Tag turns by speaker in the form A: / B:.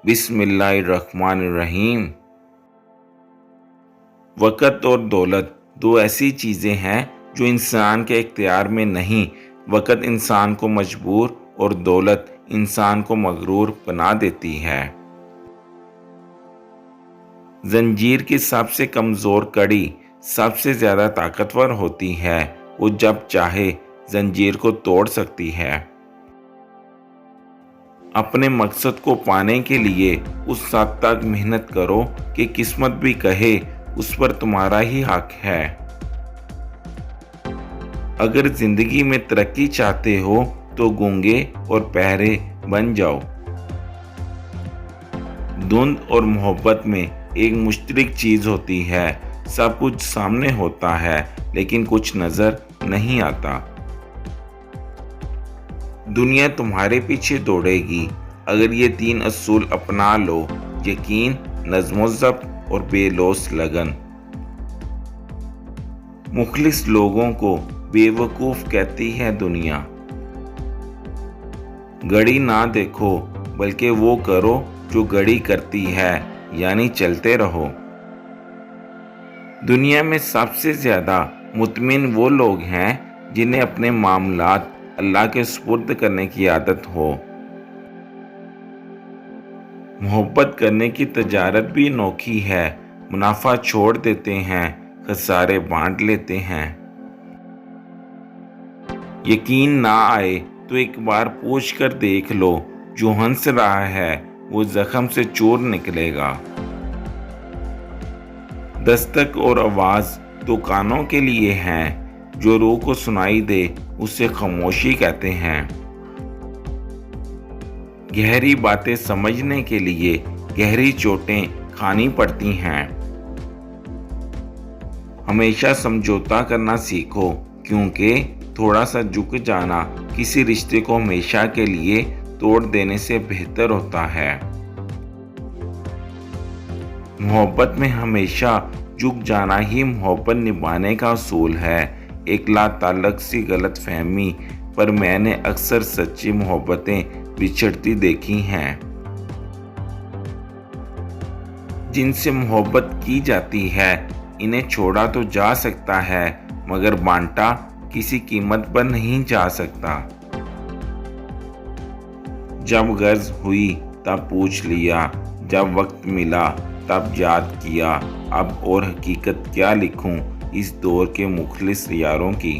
A: बिस्मिल्लाहिर्रहमानिर्रहीम। वक़्त और दौलत दो ऐसी चीज़ें हैं जो इंसान के इख्तियार में नहीं। वक़्त इंसान को मजबूर और दौलत इंसान को मगरूर बना देती है। जंजीर की सबसे कमज़ोर कड़ी सबसे ज़्यादा ताकतवर होती है। वो जब चाहे जंजीर को तोड़ सकती है। अपने मकसद को पाने के लिए उस हद तक मेहनत करो कि किस्मत भी कहे उस पर तुम्हारा ही हक है। अगर जिंदगी में तरक्की चाहते हो तो गूंगे और बहरे बन जाओ। धुंध और मोहब्बत में एक मुश्तरक चीज़ होती है। सब कुछ सामने होता है लेकिन कुछ नज़र नहीं आता। दुनिया तुम्हारे पीछे दौड़ेगी अगर ये तीन असूल अपना लो: यकीन, नज़्म ज़ब्त और बेलौस लगन। मुखलिस लोगों को बेवकूफ़ कहती है दुनिया। घड़ी ना देखो बल्कि वो करो जो घड़ी करती है, यानी चलते रहो। दुनिया में सबसे ज़्यादा मुतमिन वो लोग हैं जिन्हें अपने मामलात अल्लाह के सुपुर्द करने की आदत हो। मोहब्बत करने की तजारत भी अनोखी है। मुनाफा छोड़ देते हैं, खसारे बांट लेते हैं। यकीन ना आए तो एक बार पूछ कर देख लो, जो हंस रहा है वो जख्म से चूर निकलेगा। दस्तक और आवाज़ दो कानों के लिए हैं, जो रूह को सुनाई दे उसे खामोशी कहते हैं। गहरी बातें समझने के लिए गहरी चोटें खानी पड़ती हैं। हमेशा समझौता करना सीखो, क्योंकि थोड़ा सा झुक जाना किसी रिश्ते को हमेशा के लिए तोड़ देने से बेहतर होता है। मोहब्बत में हमेशा झुक जाना ही मोहब्बत निभाने का असूल है। एक लाताल्लुक़ सी गलत फहमी पर मैंने अक्सर सच्ची मोहब्बतें बिछड़ती देखी हैं। जिनसे मोहब्बत की जाती है इन्हें छोड़ा तो जा सकता है, मगर बांटा किसी कीमत पर नहीं जा सकता। जब गर्ज हुई तब पूछ लिया, जब वक्त मिला तब याद किया। अब और हकीकत क्या लिखूं इस दौर के मुखलिस यारों की।